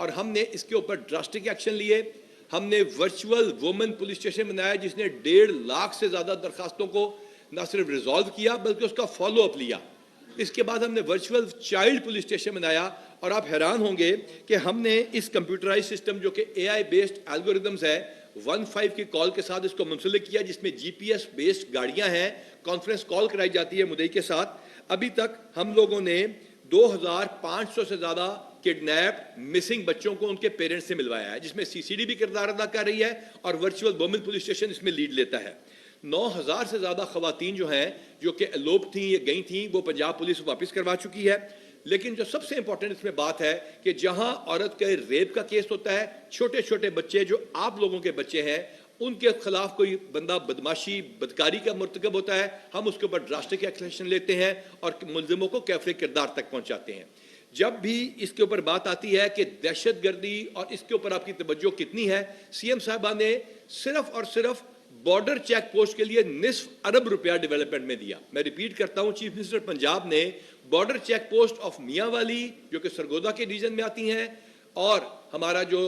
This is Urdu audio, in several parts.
اور ہم نے اس کے اوپر ڈراسٹک ایکشن لیے. ہم نے ورچوئل وومن پولیس اسٹیشن بنایا جس نے 1.5 لاکھ سے زیادہ درخواستوں کو نہ صرف ریزالو کیا بلکہ اس کا فالو اپ لیا. اس کے بعد ہم نے ورچوئل چائلڈ پولیس اسٹیشن بنایا, اور آپ حیران ہوں گے کہ ہم نے اس کمپیوٹرائز سسٹم جو کہ اے آئی بیسڈ الگوریدمز ہے 15 کی کال کے ساتھ اس کو منسلک کیا, جس میں جی پی ایس بیسڈ گاڑیاں ہیں, کانفرنس کال کرائی جاتی ہے مدعی کے ساتھ. ابھی تک ہم لوگوں نے 2500 سے زیادہ کڈنیپ مسنگ بچوں کو ان کے پیرنٹس سے ملوایا ہے, جس میں سی سی ڈی بھی کردار ادا کر رہی ہے اور ورچوئل وومن پولیس اسٹیشن اس میں لیڈ لیتا ہے. 9000 سے زیادہ خواتین جو ہیں جو کہ الوپ تھیں یا گئی تھیں وہ پنجاب پولیس واپس کروا چکی ہے. لیکن جو سب سے امپورٹنٹ اس میں بات ہے کہ جہاں عورت کے ریپ کا کیس ہوتا ہے, چھوٹے چھوٹے بچے جو آپ لوگوں کے بچے ہیں ان کے خلاف کوئی بندہ بدماشی بدکاری کا مرتکب ہوتا ہے, ہم اس کے اوپر ڈراسٹک ایکشن لیتے ہیں اور ملزموں کو کیفر کردار تک پہنچاتے ہیں. جب بھی اس کے اوپر بات آتی ہے کہ دہشت گردی اور اس کے اوپر آپ کی توجہ کتنی ہے, سی ایم صاحبہ نے صرف اور صرف بارڈر چیک پوسٹ کے لیے نصف ارب روپیہ ڈیولپمنٹ میں دیا. میں ریپیٹ کرتا ہوں, چیف منسٹر پنجاب نے بارڈر چیک پوسٹ آف میاں والی جو کہ سرگودا کے ریجن میں آتی ہیں اور ہمارا جو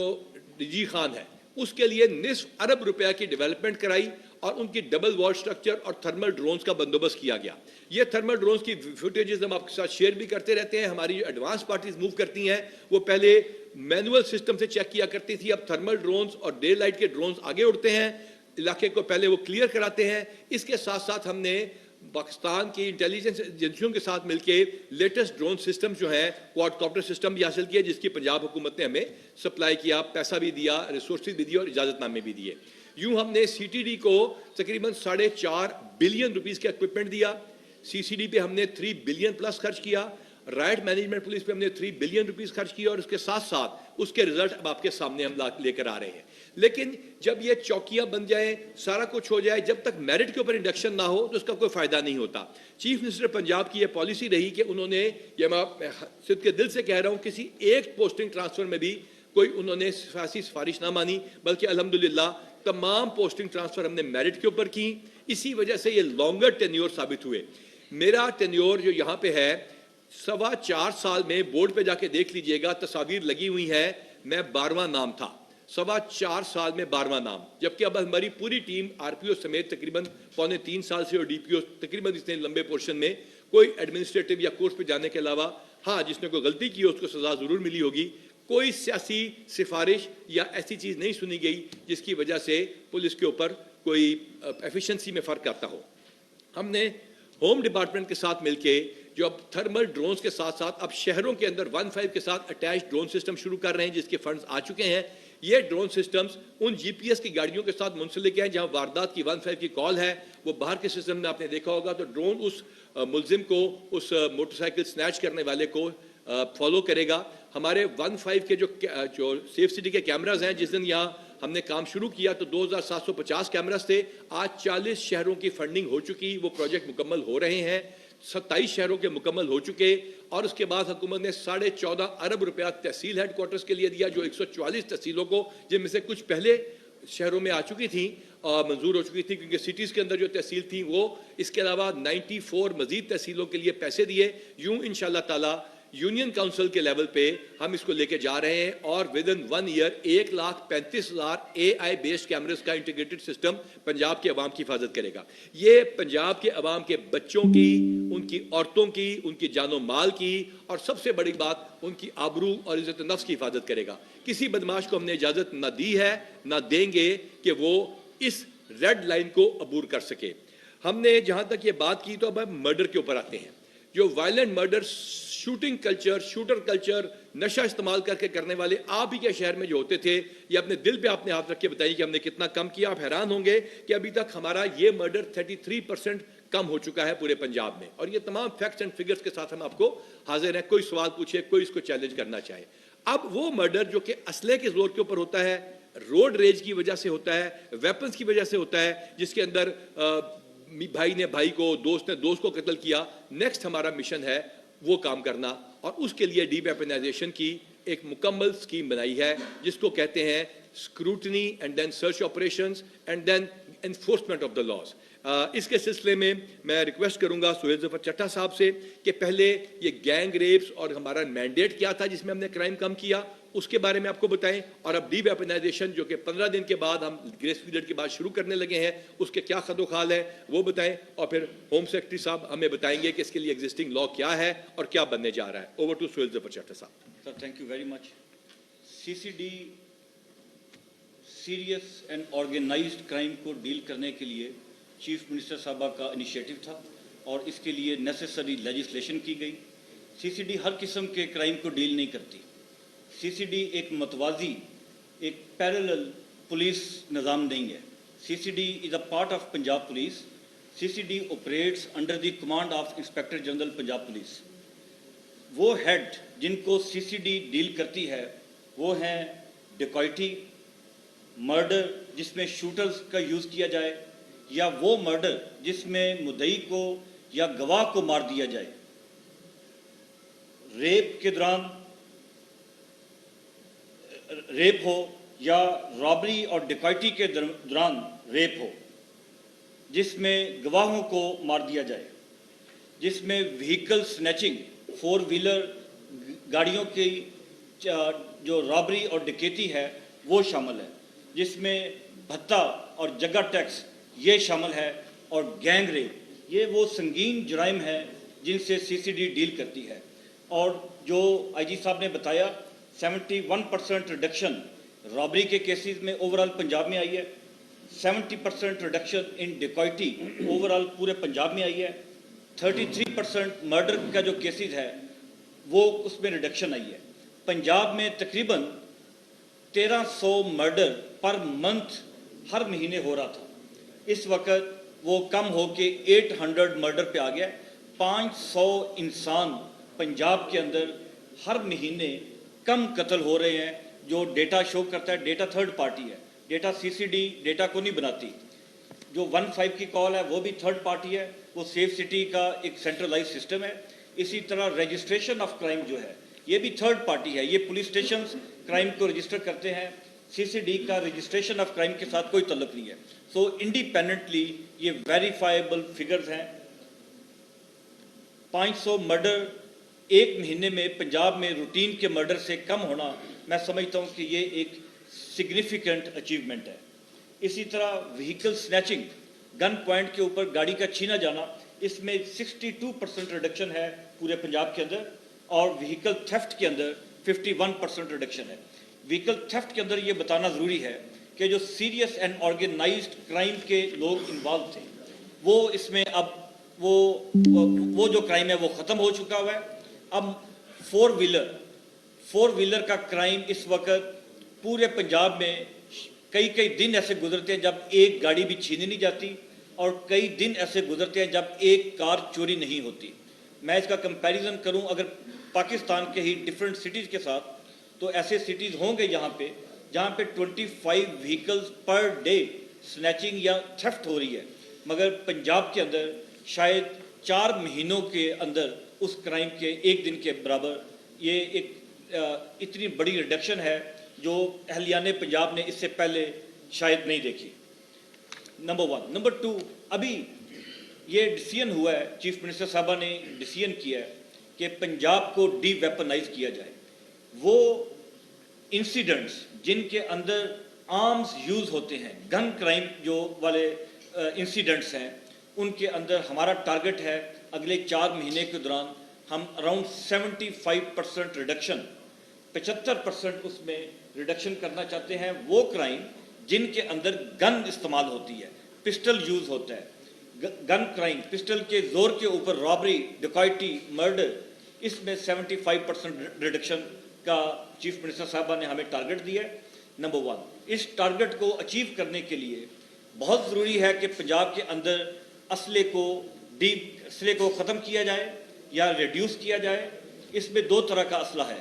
ڈی خان ہے اس کے لیے نصف ارب روپیہ کی ڈیولپمنٹ کرائی اور ان کی ڈبل وال سٹرکچر اور تھرمل ڈرونز کا بندوبست کیا گیا. یہ تھرمل ڈرونز کی فوٹیجز ہم آپ کے ساتھ شیئر بھی کرتے رہتے ہیں. ہماری جو ایڈوانس پارٹیز موو کرتی ہیں وہ پہلے مینول سسٹم سے چیک کیا کرتی تھی, اب تھرمل ڈرونز اور ڈے لائٹ کے ڈرونز آگے اڑتے ہیں, علاقے کو پہلے وہ کلیئر کراتے ہیں. اس کے ساتھ ساتھ ہم نے پاکستان کی انٹیلیجنس ایجنسیوں کے ساتھ مل کے لیٹسٹ ڈرون سسٹم جو ہیں کوارڈ کاپٹر سسٹم بھی حاصل کیا, جس کی پنجاب حکومت نے ہمیں سپلائی کیا, پیسہ بھی دیا, ریسورسز بھی دیے اور اجازت نامے بھی دیے. یوں ہم نے سی ٹی ڈی کو تقریباً 4.5 بلین روپیز کا اکوپمنٹ دیا, سی سی ڈی پہ ہم نے 3 بلین پلس خرچ کیا, رائٹ مینجمنٹ پولیس پہ ہم نے 3 بلین روپیز خرچ کیا, اور اس کے ساتھ ساتھ اس کے رزلٹ اب آپ کے سامنے ہم لے کر آ رہے ہیں. لیکن جب یہ چوکیاں بن جائیں, سارا کچھ ہو جائے, جب تک میرٹ کے اوپر انڈکشن نہ ہو تو اس کا کوئی فائدہ نہیں ہوتا. چیف منسٹر پنجاب کی یہ پالیسی رہی کہ انہوں نے, یہ میں صدق کے دل سے کہہ رہا ہوں, کسی ایک پوسٹنگ ٹرانسفر میں بھی کوئی انہوں نے سیاسی سفارش نہ مانی, بلکہ الحمدللہ تمام پوسٹنگ ٹرانسفر ہم نے میرٹ کے اوپر کی. اسی وجہ سے یہ لانگر ٹینیور ثابت ہوئے. میرا ٹینیور جو یہاں پہ ہے 4.25 سال میں, بورڈ پہ جا کے دیکھ لیجئے گا, تصاویر لگی ہوئی ہیں, میں 12واں نام تھا. 4.25 سال میں 12واں نام, جبکہ اب ہماری پوری ٹیم آر پی او سمیت تقریباً 3.25 سال سے, اور ڈی پی او تقریباً اتنے لمبے پورشن میں کوئی ایڈمنسٹریٹو یا کورس پہ جانے کے علاوہ, ہاں جس نے کوئی غلطی کی اس کو سزا ضرور ملی ہوگی, کوئی سیاسی سفارش یا ایسی چیز نہیں سنی گئی جس کی وجہ سے پولیس کے اوپر کوئی ایفیشنسی میں فرق آتا ہو. ہم نے ہوم ڈپارٹمنٹ کے ساتھ مل کے جو اب تھرمل ڈرونز کے ساتھ ساتھ اب شہروں کے اندر 15 کے ساتھ اٹیچ ڈرون سسٹم شروع کر رہے ہیں, جس کے فنڈز آ چکے ہیں. یہ ڈرون سسٹمز ان جی پی ایس کی گاڑیوں کے ساتھ منسلک ہیں, جہاں واردات کی 15 کی کال ہے وہ باہر کے سسٹم میں آپ نے دیکھا ہوگا تو ڈرون اس ملزم کو, اس موٹر سائیکل سنیچ کرنے والے کو فالو کرے گا. ہمارے 15 کے جو سیف سٹی کے کیمراز ہیں, جس دن یہاں ہم نے کام شروع کیا تو 2750 کیمراز تھے, آج 40 شہروں کی فنڈنگ ہو چکی, وہ پروجیکٹ مکمل ہو رہے ہیں, 27 شہروں کے مکمل ہو چکے. اور اس کے بعد حکومت نے 14.5 ارب روپیہ تحصیل ہیڈ کوارٹرز کے لیے دیا, جو 144 تحصیلوں کو, جن میں سے کچھ پہلے شہروں میں آ چکی تھیں اور منظور ہو چکی تھی کیونکہ سٹیز کے اندر جو تحصیل تھیں وہ, اس کے علاوہ 94 مزید تحصیلوں کے لیے پیسے دیے. یوں انشاءاللہ تعالی یونین کاؤنسل کے لیول پہ ہم اس کو لے کے جا رہے ہیں, اور within 1 year 1,35,000 A I based cameras کا انٹیگریٹڈ سسٹم پنجاب کے عوام کی حفاظت کرے گا. یہ پنجاب کے عوام کے بچوں کی, ان کی عورتوں کی, ان کی جان و مال کی, اور سب سے بڑی بات ان کی آبرو اور عزت نفس کی حفاظت کرے گا. کسی بدماش کو ہم نے اجازت نہ دی ہے نہ دیں گے کہ وہ اس ریڈ لائن کو عبور کر سکے. ہم نے جہاں تک یہ بات کی تو اب ہم مرڈر کے اوپر آتے ہیں. جو violent murder, shooting culture, shooter culture, نشہ استعمال کر کے کرنے والے آپ ہی کے شہر میں جو ہوتے تھے, یہ اپنے دل پہ آپ نے ہاتھ رکھ کے بتائیے کہ ہم نے کتنا کم کیا. آپ حیران ہوں گے کہ ابھی تک ہمارا یہ مرڈر 33% کم ہو چکا ہے پورے پنجاب میں, اور یہ تمام فیکٹس اینڈ فگرز کے ساتھ ہم آپ کو حاضر ہیں. کوئی سوال پوچھے, کوئی اس کو چیلنج کرنا چاہے. اب وہ مرڈر جو کہ اسلحے کے زور کے اوپر ہوتا ہے, روڈ ریج کی وجہ سے ہوتا ہے, ویپنز کی وجہ سے ہوتا ہے, جس کے اندر بھائی نے بھائی کو, دوست نے دوست کو قتل کیا, نیکسٹ ہمارا مشن ہے وہ کام کرنا, اور اس کے لیے ڈی ویپنائزیشن کی ایک مکمل سکیم بنائی ہے جس کو کہتے ہیں scrutiny and then search operations and then enforcement of the laws. اس کے سلسلے میں میں ریکویسٹ کروں گا سہیل ظفر چٹھا صاحب سے کہ پہلے یہ گینگ ریپس اور ہمارا مینڈیٹ کیا تھا جس میں ہم نے کرائم کم کیا, اس کے بارے میں آپ کو بتائیں. اور اب ڈی ویپنائزیشن جو کہ 15 دن کے بعد ہم گریس پیریڈ کے بعد شروع کرنے لگے ہیں, اس کے کیا خد و خال ہے وہ بتائیں, اور پھر ہوم سیکرٹری صاحب ہمیں بتائیں گے کہ اس کے لیے ایگزسٹنگ لا کیا ہے اور کیا بننے جا رہا ہے. Over to Sohail Zafar Chattha sahab. Sir thank you very much. CCD serious and organised crime کو ڈیل کرنے کے لیے چیف منسٹر صاحبہ کا انیشیٹو تھا اور اس کے لیے نیسیسری لیجسلیشن کی گئی. CCD ہر قسم کے کرائم کو ڈیل نہیں کرتی. CCD ایک متوازی, ایک پیرلل پولیس نظام نہیں ہے. CCD is a part of Punjab police. CCD operates under the command of inspector general Punjab police. وہ ہیڈ جن کو CCD ڈیل کرتی ہے وہ ہیں ڈکیتی, مرڈر جس میں شوٹرز کا یوز کیا جائے, یا وہ مرڈر جس میں مدعی کو یا گواہ کو مار دیا جائے, ریپ کے دوران ریپ ہو, یا رابری اور ڈکیتی کے دوران ریپ ہو جس میں گواہوں کو مار دیا جائے, جس میں وہیکل سنیچنگ, 4 ویلر گاڑیوں کی جو رابری اور ڈکیتی ہے وہ شامل ہے, جس میں بھتہ اور جگہ ٹیکس یہ شامل ہے, اور گینگ ریپ یہ وہ سنگین جرائم ہیں جن سے CCD ڈیل کرتی ہے. اور جو IG صاحب نے بتایا 71% ریڈکشن رابری کے کیسز میں اوورال پنجاب میں آئی ہے, 70% ریڈکشن ان ڈکیتی اوورال پورے پنجاب میں آئی ہے, 33% مرڈر کا جو کیسز ہے وہ اس میں ریڈکشن آئی ہے. پنجاب میں تقریباً 1300 مرڈر پر منتھ ہر مہینے ہو رہا تھا. اس وقت وہ کم ہو کے 800 مرڈر پہ آ گیا. 500 انسان پنجاب کے اندر ہر مہینے کم قتل ہو رہے ہیں, جو ڈیٹا شو کرتا ہے. ڈیٹا تھرڈ پارٹی ہے, ڈیٹا CCD ڈیٹا کو نہیں بناتی. جو 15 کی کال ہے وہ بھی تھرڈ پارٹی ہے, وہ سیف سٹی کا ایک سینٹرلائز سسٹم ہے. اسی طرح رجسٹریشن آف کرائم جو ہے یہ بھی تھرڈ پارٹی ہے, یہ پولیس اسٹیشنز کرائم کو رجسٹر کرتے ہیں. CCD کا رجسٹریشن آف کرائم کے ساتھ کوئی تعلق نہیں ہے. سو انڈیپینڈنٹلی یہ ویریفائیبل فگرز ہیں. 500 مرڈر ایک مہینے میں پنجاب میں روٹین کے مرڈر سے کم ہونا, میں سمجھتا ہوں کہ یہ ایک سگنیفیکنٹ اچیومنٹ ہے. اسی طرح وہیکل سنیچنگ, گن پوائنٹ کے اوپر گاڑی کا چھینا جانا, اس میں 62% ریڈکشن ہے پورے پنجاب کے اندر, اور وہیکل تھیفٹ کے اندر 51% ریڈکشن ہے. وہیکل تھیفٹ کے اندر یہ بتانا ضروری ہے کہ جو سیریس اینڈ آرگنائزڈ کرائم کے لوگ انوالو تھے وہ اس میں اب وہ جو کرائم ہے وہ ختم ہو چکا ہوا ہے. اب 4 ویلر کا کرائم اس وقت پورے پنجاب میں کئی دن ایسے گزرتے ہیں جب ایک گاڑی بھی چھینی نہیں جاتی, اور کئی دن ایسے گزرتے ہیں جب ایک کار چوری نہیں ہوتی. میں اس کا کمپیریزن کروں اگر پاکستان کے ہی ڈیفرنٹ سٹیز کے ساتھ, تو ایسے سٹیز ہوں گے یہاں پہ جہاں پہ 25 وہیکلز پر ڈے سنیچنگ یا تھیفٹ ہو رہی ہے, مگر پنجاب کے اندر شاید 4 مہینوں کے اندر اس کرائم کے ایک دن کے برابر یہ ایک اتنی بڑی ریڈکشن ہے جو اہلیان پنجاب نے اس سے پہلے شاید نہیں دیکھی. نمبر 1. نمبر 2, ابھی یہ ڈیسیژن ہوا ہے, چیف منسٹر صاحبہ نے ڈیسیژن کیا ہے کہ پنجاب کو ڈی ویپنائز کیا جائے. وہ انسیڈنٹس جن کے اندر آرمز یوز ہوتے ہیں, گن کرائم جو والے انسیڈنٹس ہیں, ان کے اندر ہمارا ٹارگٹ ہے اگلے 4 مہینے کے دوران ہم اراؤنڈ 75% ریڈکشن, 75% اس میں ریڈکشن کرنا چاہتے ہیں. وہ کرائم جن کے اندر گن استعمال ہوتی ہے, پسٹل یوز ہوتا ہے, گن کرائم, پسٹل کے زور کے اوپر رابری, ڈکیتی, مرڈر, اس میں 75% ریڈکشن کا چیف منسٹر صاحبہ نے ہمیں ٹارگٹ دیا ہے. نمبر 1, اس ٹارگٹ کو اچیو کرنے کے لیے بہت ضروری ہے کہ پنجاب کے اندر اسلحے کو ختم کیا جائے یا ریڈیوس کیا جائے. اس میں 2 طرح کا اسلحہ ہے,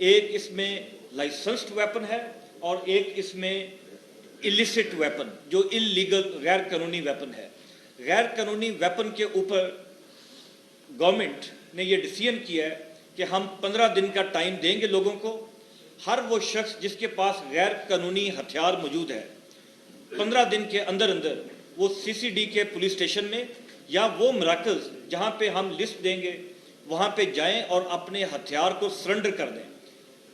ایک اس میں لائسنسڈ ویپن ہے اور ایک اس میں illicit ویپن جو انلیگل غیر قانونی ویپن ہے. غیر قانونی ویپن کے اوپر گورنمنٹ نے یہ ڈیسیژن کیا ہے کہ ہم 15 دن کا ٹائم دیں گے لوگوں کو. ہر وہ شخص جس کے پاس غیر قانونی ہتھیار موجود ہے 15 دن کے اندر وہ CCD کے پولیس اسٹیشن میں یا وہ مراکز جہاں پہ ہم لسٹ دیں گے وہاں پہ جائیں اور اپنے ہتھیار کو سرنڈر کر دیں.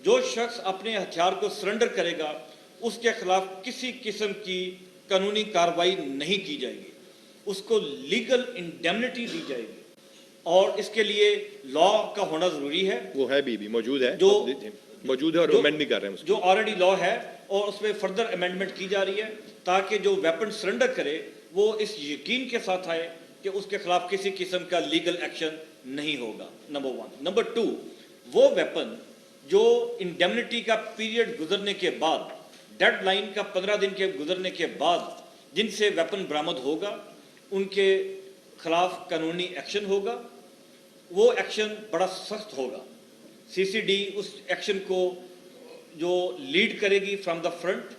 جو شخص اپنے ہتھیار کو سرنڈر کرے گا اس کے خلاف کسی قسم کی قانونی کارروائی نہیں کی جائے گی، اس کو لیگل انڈیمنٹی دی جائے گی، اور اس کے لیے لا کا ہونا ضروری ہے۔ وہ ہے بھی موجود ہے، جو موجود ہے اور امینڈ بھی کر رہے ہیں اس کو، جو آلریڈی لا ہے، اور اس میں فردر امینڈمنٹ کی جا رہی ہے تاکہ جو ویپن سرنڈر کرے وہ اس یقین کے ساتھ آئے کہ اس کے خلاف کسی قسم کا لیگل ایکشن نہیں ہوگا، نمبر 1۔ نمبر 2، وہ ویپن جو انڈیمنٹی کا پیریڈ گزرنے کے بعد، ڈیڈ لائن کا 15 دن کے گزرنے کے بعد جن سے ویپن برآمد ہوگا ان کے خلاف قانونی ایکشن ہوگا، وہ ایکشن بڑا سخت ہوگا۔ سی سی ڈی اس ایکشن کو جو لیڈ کرے گی from the front,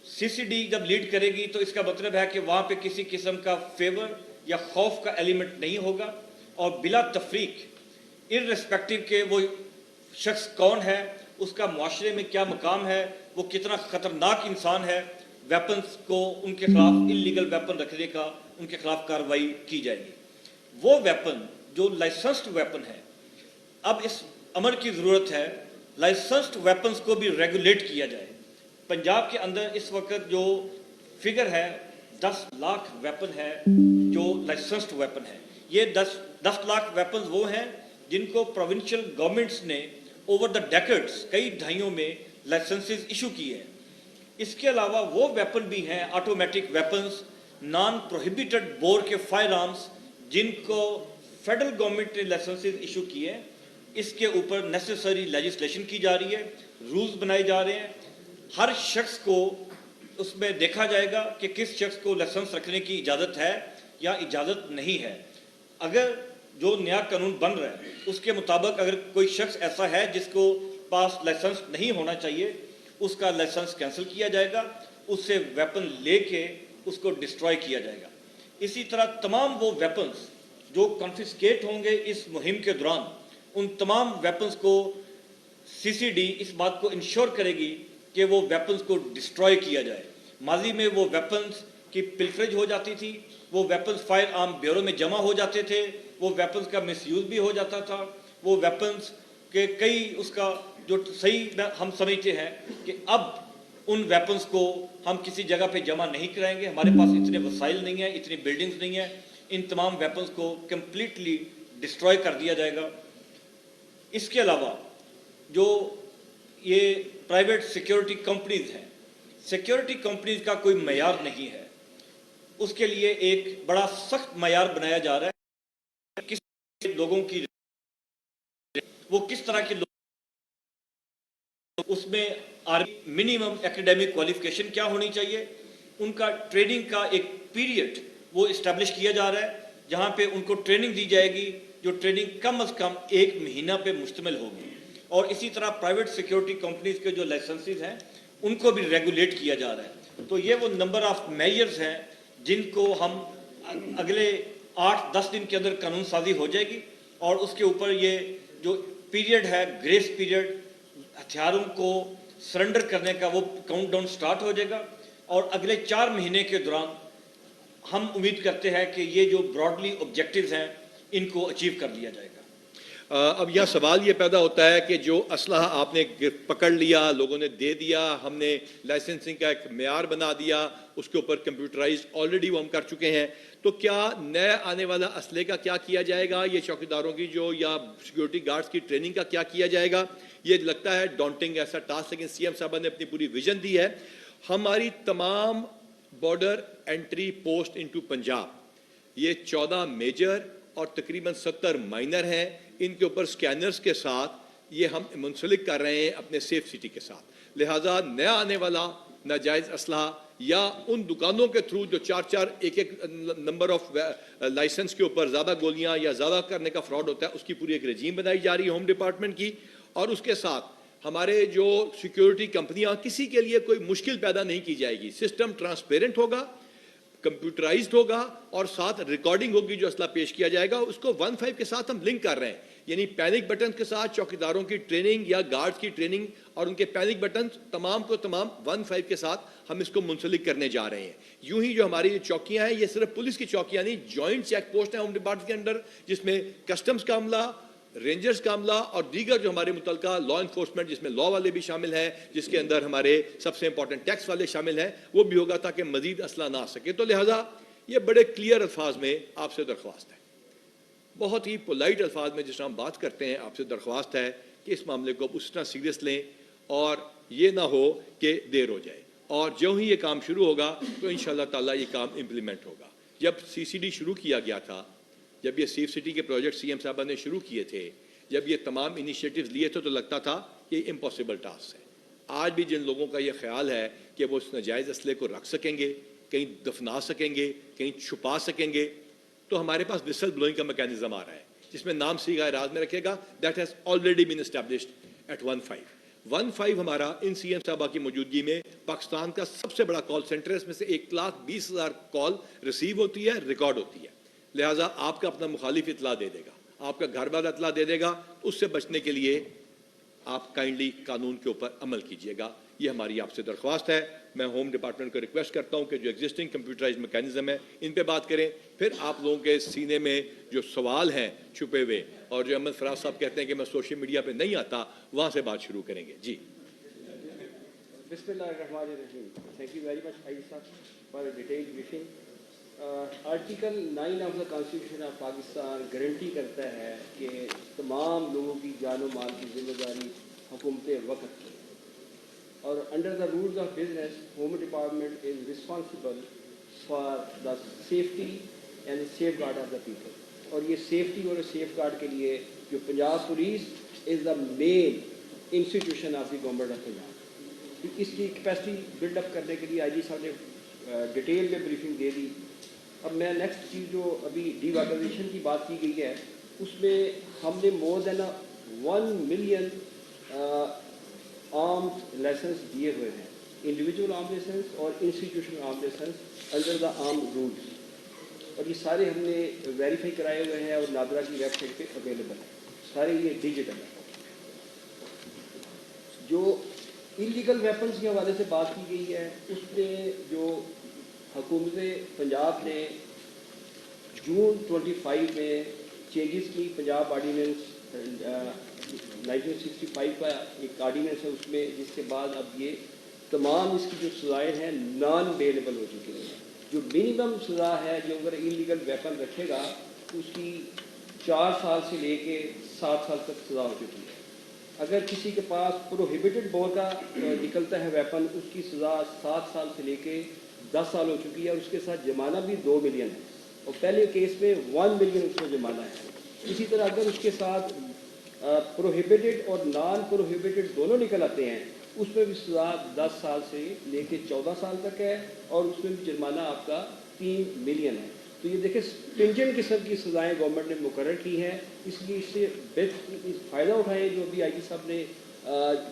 C C D جب لیڈ کرے گی تو اس کا مطلب ہے کہ وہاں پہ کسی قسم کا فیور یا خوف کا ایلیمنٹ نہیں ہوگا، اور بلا تفریق ارریسپیکٹو کہ وہ شخص کون ہے، اس کا معاشرے میں کیا مقام ہے، وہ کتنا خطرناک انسان ہے، ویپنز کو ان کے خلاف انلیگل ویپن رکھنے کا ان کے خلاف کارروائی کی جائے گی۔ وہ ویپن جو لائسنسڈ ویپن ہے، اب اس امر کی ضرورت ہے لائسنسڈ ویپنز کو بھی ریگولیٹ کیا جائے۔ پنجاب کے اندر اس وقت جو فگر ہے 10 لاکھ ویپن ہے جو لائسنسڈ ویپن ہے۔ یہ 10 لاکھ ویپنز وہ ہیں جن کو پروونشل گورنمنٹس نے اوور دا ڈیکڈز، کئی دہائیوں میں لائسنسز ایشو کیے ہیں۔ اس کے علاوہ وہ ویپن بھی ہیں automatic weapons, non prohibited bore کے فائر آرمز، جن کو فیڈرل گورنمنٹ نے لائسنسز ایشو کیے ہیں۔ اس کے اوپر نیسیسری لیجسلیشن کی جا رہی ہے، رولز بنائے جا رہے ہیں۔ ہر شخص کو اس میں دیکھا جائے گا کہ کس شخص کو لائسنس رکھنے کی اجازت ہے یا اجازت نہیں ہے۔ اگر جو نیا قانون بن رہا ہے اس کے مطابق اگر کوئی شخص ایسا ہے جس کو پاس لائسنس نہیں ہونا چاہیے، اس کا لائسنس کینسل کیا جائے گا، اس سے ویپن لے کے اس کو ڈسٹروائے کیا جائے گا۔ اسی طرح تمام وہ ویپنز جو کنفسکیٹ ہوں گے اس مہم کے دوران، ان تمام ویپنز کو سی سی ڈی اس بات کو انشور کرے گی کہ وہ ویپنز کو ڈسٹروائے کیا جائے۔ ماضی میں وہ ویپنز کی پلفریج ہو جاتی تھی، وہ ویپنز فائر آرم بیورو میں جمع ہو جاتے تھے، وہ ویپنز کا مس یوز بھی ہو جاتا تھا، وہ ویپنز کے کئی اس کا جو صحیح ہم سمجھتے ہیں کہ اب ان ویپنز کو ہم کسی جگہ پہ جمع نہیں کرائیں گے، ہمارے پاس اتنے وسائل نہیں ہیں، اتنی بلڈنگز نہیں ہیں، ان تمام ویپنز کو کمپلیٹلی ڈسٹروائے کر دیا جائے گا۔ اس کے علاوہ جو یہ پرائیویٹ سیکیورٹی کمپنیز ہیں، سیکیورٹی کمپنیز کا کوئی معیار نہیں ہے، اس کے لیے ایک بڑا سخت معیار بنایا جا رہا ہے۔ کس لوگوں کی وہ کس طرح کے لوگ، اس میں منیمم ایکیڈیمک کوالیفیکیشن کیا ہونی چاہیے، ان کا ٹریننگ کا ایک پیریڈ وہ اسٹیبلش کیا جا رہا ہے جہاں پہ ان کو ٹریننگ دی جائے گی، جو ٹریننگ کم از کم 1 مہینہ پہ مشتمل ہوگی۔ اور اسی طرح پرائیویٹ سیکیورٹی کمپنیز کے جو لائسنسز ہیں ان کو بھی ریگولیٹ کیا جا رہا ہے۔ تو یہ وہ نمبر آف میجرز ہیں جن کو ہم اگلے 8-10 دن کے اندر قانون سازی ہو جائے گی، اور اس کے اوپر یہ جو پیریڈ ہے گریس پیریڈ ہتھیاروں کو سرنڈر کرنے کا، وہ کاؤنٹ ڈاؤن سٹارٹ ہو جائے گا، اور اگلے 4 مہینے کے دوران ہم امید کرتے ہیں کہ یہ جو براڈلی آبجیکٹیوز ہیں ان کو اچیو کر لیا جائے گا۔ اب یہاں سوال یہ پیدا ہوتا ہے کہ جو اسلحہ آپ نے پکڑ لیا، لوگوں نے دے دیا، ہم نے لائسنسنگ کا ایک معیار بنا دیا، اس کے اوپر کمپیوٹرائز آلریڈی وہ ہم کر چکے ہیں، تو کیا نیا آنے والا اسلحے کا کیا کیا جائے گا؟ یہ چوکیداروں کی جو یا سیکیورٹی گارڈز کی ٹریننگ کا کیا کیا جائے گا؟ یہ لگتا ہے ڈانٹنگ ایسا ٹاسک، لیکن سی ایم صاحبہ نے اپنی پوری ویژن دی ہے۔ ہماری تمام border entry post into Punjab, یہ 14 میجر اور تقریباً 70 مائنر ہیں، ان کے اوپر سکینرز کے ساتھ یہ ہم منسلک کر رہے ہیں اپنے سیف سٹی کے ساتھ۔ لہٰذا نیا آنے والا ناجائز اسلحہ یا ان دکانوں کے تھرو جو 4 ایک نمبر آف لائسنس کے اوپر زیادہ گولیاں یا زیادہ کرنے کا فراڈ ہوتا ہے، اس کی پوری ایک رجیم بنائی جا رہی ہے ہوم ڈپارٹمنٹ کی، اور اس کے ساتھ ہمارے جو سیکیورٹی کمپنیاں، کسی کے لیے کوئی مشکل پیدا نہیں کی جائے گی، سسٹم ٹرانسپیرنٹ ہوگا، کمپیوٹرائزڈ ہوگا، اور ساتھ ریکارڈنگ ہوگی جو اسلحہ پیش کیا جائے گا، اس کو 1-5 کے ساتھ ہم لنک کر رہے ہیں، یعنی پینک بٹن کے ساتھ چوکیداروں کی ٹریننگ یا گارڈز کی ٹریننگ اور ان کے پینک بٹن تمام کو تمام 1-5 کے ساتھ ہم اس کو منسلک کرنے جا رہے ہیں۔ یوں ہی جو ہماری چوکیاں ہیں، یہ صرف پولیس کی چوکیاں نہیں، جوائنٹ چیک پوسٹ ہیں ہوم ڈپارٹمنٹ کے اندر، جس میں کسٹمز کا عملہ، رینجرز کا عملہ اور دیگر جو ہمارے متعلقہ لا انفورسمنٹ، جس میں لا والے بھی شامل ہیں، جس کے اندر ہمارے سب سے امپورٹنٹ ٹیکس والے شامل ہیں، وہ بھی ہوگا تاکہ مزید اسلحہ نہ آ سکے. تو لہٰذا یہ بڑے کلیئر الفاظ میں آپ سے درخواست ہے، بہت ہی پولائٹ الفاظ میں جس طرح ہم بات کرتے ہیں، آپ سے درخواست ہے کہ اس معاملے کو اس طرح سیریس لیں اور یہ نہ ہو کہ دیر ہو جائے. اور جو ہی یہ کام شروع ہوگا تو انشاءاللہ تعالیٰ یہ کام امپلیمنٹ ہوگا. جب CCD شروع کیا گیا تھا، جب یہ سیف سٹی کے پروجیکٹ CM صاحبہ نے شروع کیے تھے، جب یہ تمام انیشیٹوز لیے تھے تو لگتا تھا کہ یہ امپاسبل ٹاسک ہے. آج بھی جن لوگوں کا یہ خیال ہے کہ وہ اس ناجائز اسلحے کو رکھ سکیں گے، کہیں دفنا سکیں گے، کہیں چھپا سکیں گے، تو ہمارے پاس وسل بلوئنگ کا میکینزم آ رہا ہے جس میں نام صیغہ راز میں رکھے گا. That has already been established at 15 ہمارا ان CM صاحبہ کی موجودگی میں پاکستان کا سب سے بڑا کال سینٹر ہے. اس میں سے 1,20,000 کال ریسیو ہوتی ہے، ریکارڈ ہوتی ہے. لہٰذا آپ کا اپنا مخالف اطلاع دے دے گا، آپ کا گھر والا اطلاع دے دے گا. اس سے بچنے کے لیے آپ کائنڈلی قانون کے اوپر عمل کیجیے گا. یہ ہماری آپ سے درخواست ہے. میں ہوم ڈپارٹمنٹ کو ریکویسٹ کرتا ہوں کہ جو ایگزسٹنگ کمپیوٹرائز میکینزم ہے ان پہ بات کریں. پھر آپ لوگوں کے سینے میں جو سوال ہیں چھپے ہوئے، اور جو احمد فراز صاحب کہتے ہیں کہ میں سوشل میڈیا پہ نہیں آتا، وہاں سے بات شروع کریں گے. جی بسم اللہ الرحمن الرحیم. تھینک یو ویری مچ عائد صاحب for detail briefing. Article 9 of the constitution of Pakistan guarantee کرتا ہے کہ تمام لوگوں کی جان و مال کی ذمہ داری حکومت وقت کی، اور under the rules of business home department is responsible for the safety and safeguard of the people. اور یہ سیفٹی اور سیف گارڈ کے لیے جو Punjab police is the main institution of the government of Punjab. اس کی کیپیسٹی بلڈ اپ کرنے کے لیے IG صاحب نے ڈیٹیل میں بریفنگ دے دی. اب میں نیکسٹ چیز جو ابھی ڈی ویپنائزیشن کی بات کی گئی ہے، اس میں ہم نے more than 1 million armed licence دیے ہوئے ہیں، انڈیویجول آرم لائسنس اور institutional arm licence under the arm rules. اور یہ سارے ہم نے ویریفائی کرائے ہوئے ہیں اور نادرا کی ویب سائٹ پہ اویلیبل ہیں. سارے یہ ڈیجیٹل ہیں. جو انلیگل ویپنس کے حوالے سے بات کی گئی ہے، اس میں جو حکومت پنجاب نے جون 25 میں چینجز کی، پنجاب آرڈیننس 1965 کا ایک آرڈیننس ہے اس میں، جس کے بعد اب یہ تمام اس کی جو سزائیں ہیں نان بیلیبل ہو چکی ہیں. جو منیمم سزا ہے جو اگر انلیگل ویپن رکھے گا اس کی 4 سال سے لے کے 7 سال تک سزا ہو چکی ہے. اگر کسی کے پاس پروہیبیٹڈ بور کا نکلتا ہے ویپن، اس کی سزا 7 سال سے لے کے 10 سال ہو چکی ہے، اور اس کے ساتھ جرمانہ بھی 2 ملین ہے، اور پہلے کیس میں 1 ملین اس کو جرمانہ ہے. اسی طرح اگر اس کے ساتھ پروہیبیٹڈ اور نان پروہیبیٹڈ دونوں نکل آتے ہیں، اس میں بھی سزا 10 سال سے لے کے 14 سال تک ہے، اور اس میں بھی جرمانہ آپ کا 3 ملین ہے. تو یہ دیکھیں اسٹرنجنٹ قسم کی سزائیں گورنمنٹ نے مقرر کی ہیں. اس لیے اس سے فائدہ اٹھائیں. جو بھی IG صاحب نے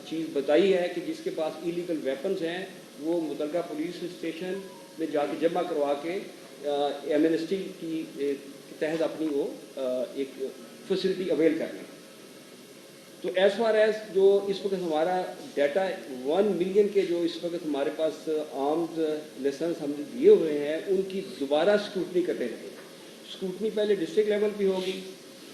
چیز بتائی ہے کہ جس کے پاس ایلیگل ویپنز ہیں وہ متعلقہ پولیس اسٹیشن میں جا کے جمع کروا کے ایمنسٹی کی تحت اپنی وہ ایک فیسلٹی اویل کر لیں. تو ایز فار ایز جو اس وقت ہمارا ڈیٹا 1 ملین کے جو اس وقت ہمارے پاس آرمڈ لائسنس ہم نے دیے ہوئے ہیں، ان کی دوبارہ اسکروٹنی کرتے رہے. اسکروٹنی پہلے ڈسٹرکٹ لیول پہ ہوگی،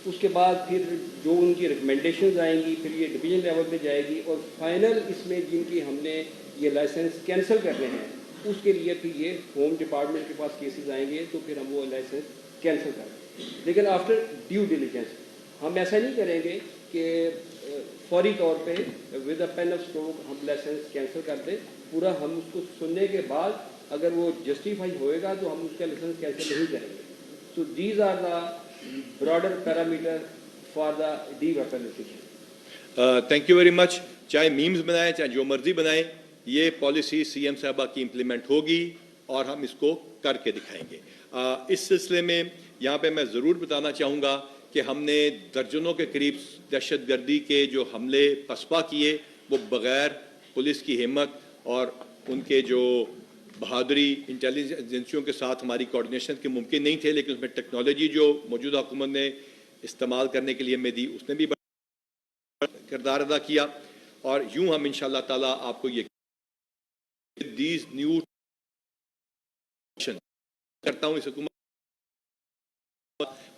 اس کے بعد پھر جو ان کی ریکمنڈیشنز آئیں گی، پھر یہ ڈویژن لیول پہ جائے گی، اور فائنل اس میں جن کی ہم نے یہ لائسنس کینسل کرنے ہیں اس کے لیے پھر یہ ہوم ڈپارٹمنٹ کے پاس کیسز آئیں گے تو پھر ہم وہ لائسنس کینسل کریں گے. لیکن آفٹر ڈیو ڈیلیجنس ہم ایسا نہیں کریں گے کہ فوری طور پہ with a pen of stroke ہم لائسنس کینسل کر دیں. پورا ہم اس کو سننے کے بعد اگر وہ جسٹیفائی ہوئے گا تو ہم اس کا لائسنس کینسل نہیں کریں گے. So these are the broader parameter for the deweaponization. Thank you very much. چاہے میمز بنائیں چاہے جو مرضی بنائیں، یہ پالیسی CM صاحبہ کی امپلیمنٹ ہوگی اور ہم اس کو کر کے دکھائیں گے. اس سلسلے میں یہاں پہ میں ضرور بتانا چاہوں گا کہ ہم نے درجنوں کے قریب دہشت گردی کے جو حملے پسپا کیے، وہ بغیر پولیس کی ہمت اور ان کے جو بہادری انٹیلیجنس ایجنسیوں کے ساتھ ہماری کوارڈینیشن کے ممکن نہیں تھے. لیکن اس میں ٹیکنالوجی جو موجودہ حکومت نے استعمال کرنے کے لیے ہمیں دی، اس نے بھی بڑا کردار ادا کیا. اور یوں ہم انشاءاللہ تعالیٰ آپ کو یہ دیز نیو کرتا ہوں. اس حکومت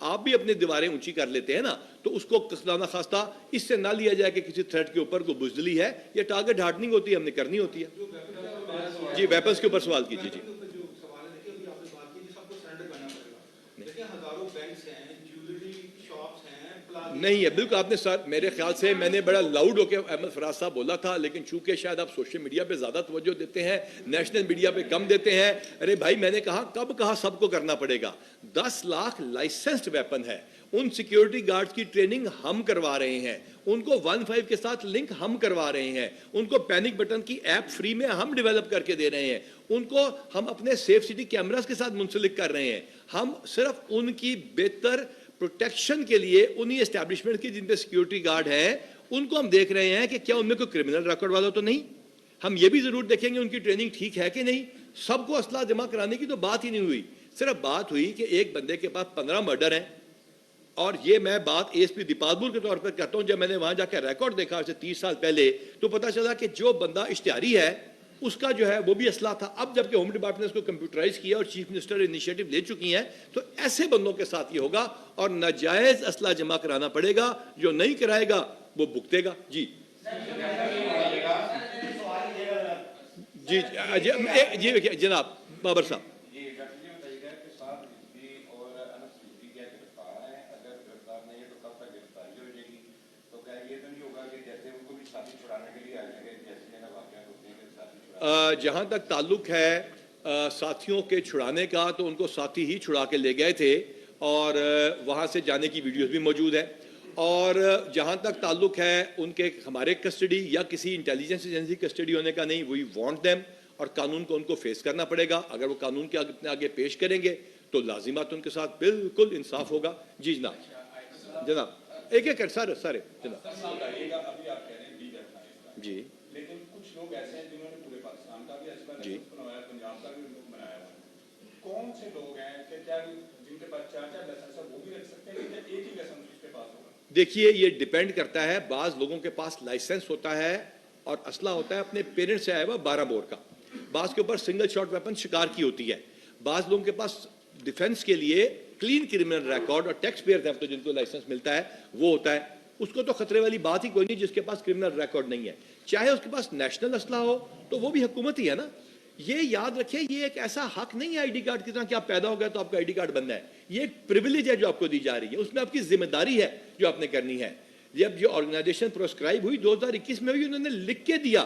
آپ بھی اپنی دیواریں اونچی کر لیتے ہیں نا, تو اس کو خدا نخواستہ اس سے نہ لیا جائے کہ کسی تھریٹ کے اوپر کوئی بزدلی ہے یا ٹارگٹ ہارڈننگ ہوتی ہے, ہم نے کرنی ہوتی ہے. جی ویپنس کے اوپر سوال کیجیے. جی جو سوال ہے کہ ابھی آپ نے بات کی سب کو سرنڈر کرنا پڑے گا, دیکھیں ہزاروں بینکس ہیں, جیولری شاپس ہیں, نہیں ہے بالکل. آپ نے سر میرے خیال سے میں نے بڑا لاؤڈ ہو کے احمد فراز صاحب بولا تھا, لیکن چونکہ شاید آپ سوشل میڈیا پہ زیادہ توجہ دیتے ہیں, نیشنل میڈیا پہ کم دیتے ہیں. ارے بھائی میں نے کہا کب کہا سب کو کرنا پڑے گا. 10 لاکھ لائسنسڈ ویپن ہے, ان سیکیورٹی گارڈز کی ٹریننگ ہم کروا رہے ہیں, ان کو 1.5 کے ساتھ لنک ہم کروا رہے ہیں, ان کو پینک بٹن کی ایپ فری میں ہم ڈیولپ کر کے دے رہے ہیں, ان کو ہم اپنے سیف سٹی کیمراز کے ساتھ منسلک کر رہے ہیں. ہم صرف ان کی بہتر پروٹیکشن کے لیے انہی اسٹیبلشمنٹ کی جن پہ سیکیورٹی گارڈ ہیں ان کو ہم دیکھ رہے ہیں کہ کیا ان میں کوئی کرمنل ریکارڈ والا تو نہیں. ہم یہ بھی ضرور دیکھیں گے ان کی ٹریننگ ٹھیک ہے کہ نہیں. سب کو اسلحہ جمع کرانے کی تو بات ہی نہیں ہوئی, صرف بات ہوئی کہ ایک بندے کے پاس 15 مرڈر ہیں. اور یہ میں بات ایس پی دیپالپور کے طور پر کہتا ہوں, جب میں نے وہاں جا کے ریکارڈ دیکھا اسے 30 سال پہلے تو پتا چلا کہ جو بندہ اشتہاری ہے اس کا جو ہے وہ بھی اسلحہ تھا. اب جب کہ ہوم ڈپارٹمنٹ نے اس کو کمپیوٹرائز کیا اور چیف منسٹر انیشیٹو لے چکی ہیں, تو ایسے بندوں کے ساتھ یہ ہوگا اور ناجائز اسلحہ جمع کرانا پڑے گا. جو نہیں کرائے گا وہ بھگتے گا. جی جی جی جناب بابر صاحب. جہاں تک تعلق ہے ساتھیوں کے چھڑانے کا, تو ان کو ساتھی ہی چھڑا کے لے گئے تھے اور وہاں سے جانے کی ویڈیوز بھی موجود ہے. اور جہاں تک تعلق ہے ان کے ہمارے کسٹڈی یا کسی انٹیلیجنس ایجنسی کسٹڈی ہونے کا نہیں, وی وانٹ دیم, اور قانون کو ان کو فیس کرنا پڑے گا. اگر وہ قانون کے آگے پیش کریں گے تو لازمات ان کے ساتھ بالکل انصاف ہوگا. جی جناب جناب ایک ایک سارے جناب. جی لیکن کچھ لوگ ایسے ہیں جنہوں نے پورے پاکستان کا بھی اسلحہ بنوایا, پنجاب کا بھی بنایا ہوا ہے. کون سے لوگ ہیں کہ کیا جن کے پاس 4 لائسنس ہے وہ بھی رکھ سکتے ہیں کہ ایک ہی لائسنس اس کے پاس ہوگا؟ دیکھیے یہ ڈیپینڈ کرتا ہے. بعض لوگوں کے پاس لائسنس ہوتا ہے اور اسلحہ ہوتا ہے اپنے پیرنٹ سے آیا ہوا 12 بور کا, بعض کے اوپر سنگل شاٹ ویپن شکار کی ہوتی ہے, بعض لوگوں کے پاس ڈیفنس کے لیے کلین کرمنل ریکارڈ اور ٹیکس پیئر تھیفٹ جن کو لائسنس ملتا ہے وہ ہوتا ہے. اس کو تو خطرے والی بات ہی کوئی نہیں جس کے پاس کرمنل ریکارڈ نہیں ہے, چاہے اس کے پاس نیشنل اسلحہ ہو تو وہ بھی حکومت ہی ہے نا. یہ یاد رکھیں یہ ایک ایسا حق نہیں ہے آئی ڈی کارڈ کی طرح کہ آپ پیدا ہو گئے تو آپ کا آئی ڈی کارڈ بننا ہے. یہ ایک پریویلیج ہے جو آپ کو دی جا رہی ہے, اس میں آپ کی ذمہ داری ہے جو آپ نے کرنی ہے. جب جو آرگنائزیشن پروسکرائب ہوئی 2021 میں ہوئی, انہوں نے لکھ کے دیا,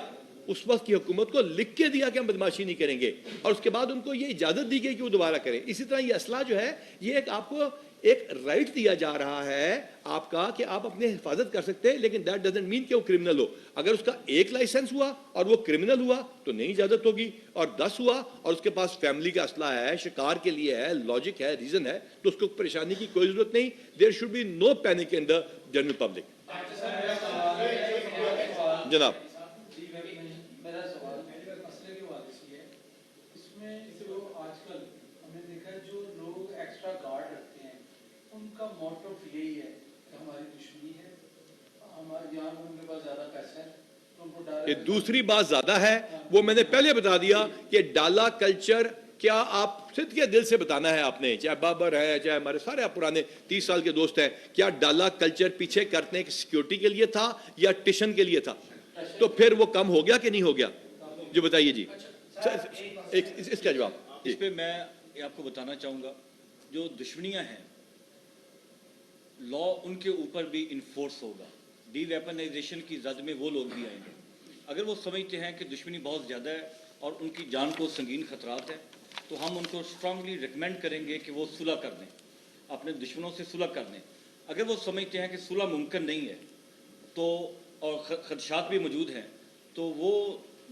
اس وقت کی حکومت کو لکھ کے دیا کہ ہم بدماشی نہیں کریں گے, اور اس کے بعد ان کو یہ اجازت دی گئی کہ وہ دوبارہ کریں. اسی طرح یہ اسلحہ جو ہے یہ ایک آپ کو ایک رائٹ دیا جا رہا ہے آپ کا کہ آپ اپنے حفاظت کر سکتے ہیں, لیکن دیٹ ڈزنٹ مین کہ وہ کرمنل ہو. اگر اس کا ایک لائسنس ہوا اور وہ کرمنل ہوا تو نہیں اجازت ہوگی, اور 10 ہوا اور اس کے پاس فیملی کا اسلحہ ہے, شکار کے لیے ہے, لاجک ہے, ریزن ہے, تو اس کو پریشانی کی کوئی ضرورت نہیں. There should be no panic in the general public. جناب میرا سوال مسئلے کی بات اس ہے, اس میں جو آج کل ہم نے دیکھا ہے جو لوگ ایکسٹرا گارڈ رکھتے ہیں ان کا موٹو یہی ہے کہ ہماری دشمنی ہے, ہمارے یہاں ان کے پاس زیادہ پیسہ ہے تو ان کو ڈالے. دوسری بات زیادہ ہے وہ میں نے پہلے بتا دیا کہ ڈالا کلچر کیا آپ صدق کے دل سے بتانا ہے آپ نے, چاہے بابر ہے چاہے ہمارے سارے آپ پرانے 30 سال کے دوست ہیں, کیا ڈالا کلچر پیچھے کرنے کی سیکیورٹی کے لیے تھا یا ٹیشن کے لیے تھا؟ تو پھر وہ کم ہو گیا کہ نہیں ہو گیا؟ جو بتائیے جی اس کا جواب. اس پہ میں آپ کو بتانا چاہوں گا جو دشمنیاں ہیں لا ان کے اوپر بھی انفورس ہوگا. ڈی ویپنائزیشن کی زد میں وہ لوگ بھی آئیں گے اگر وہ سمجھتے ہیں کہ دشمنی بہت زیادہ ہے اور ان کی جان کو سنگین خطرات ہیں, تو ہم ان کو اسٹرانگلی ریکمینڈ کریں گے کہ وہ صلح کر دیں, اپنے دشمنوں سے صلح کر دیں. اگر وہ سمجھتے ہیں کہ صلح ممکن نہیں ہے تو اور خدشات بھی موجود ہیں تو وہ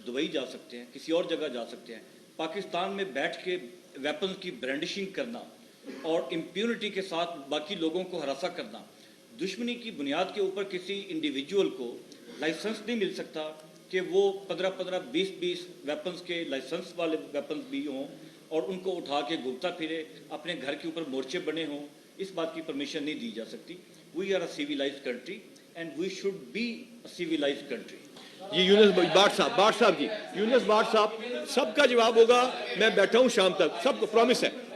دبئی جا سکتے ہیں, کسی اور جگہ جا سکتے ہیں. پاکستان میں بیٹھ کے ویپن کی برانڈشنگ کرنا اور امپیونٹی کے ساتھ باقی لوگوں کو ہراساں کرنا, دشمنی کی بنیاد کے اوپر کسی انڈیویجول کو لائسنس نہیں مل سکتا کہ وہ 15-20 ویپنز کے لائسنس والے ویپنز بھی ہوں اور ان کو اٹھا کے گھومتا پھرے, اپنے گھر کے اوپر مورچے بنے ہوں. اس بات کی پرمیشن نہیں دی جا سکتی. We are a civilized country and we should be a civilized country. جی یونس بھٹ صاحب جی, یونس بھٹ صاحب سب کا جواب ہوگا. میں بیٹھا ہوں شام تک, سب کو پرومس ہے.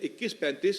21-35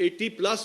80+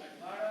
18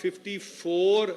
54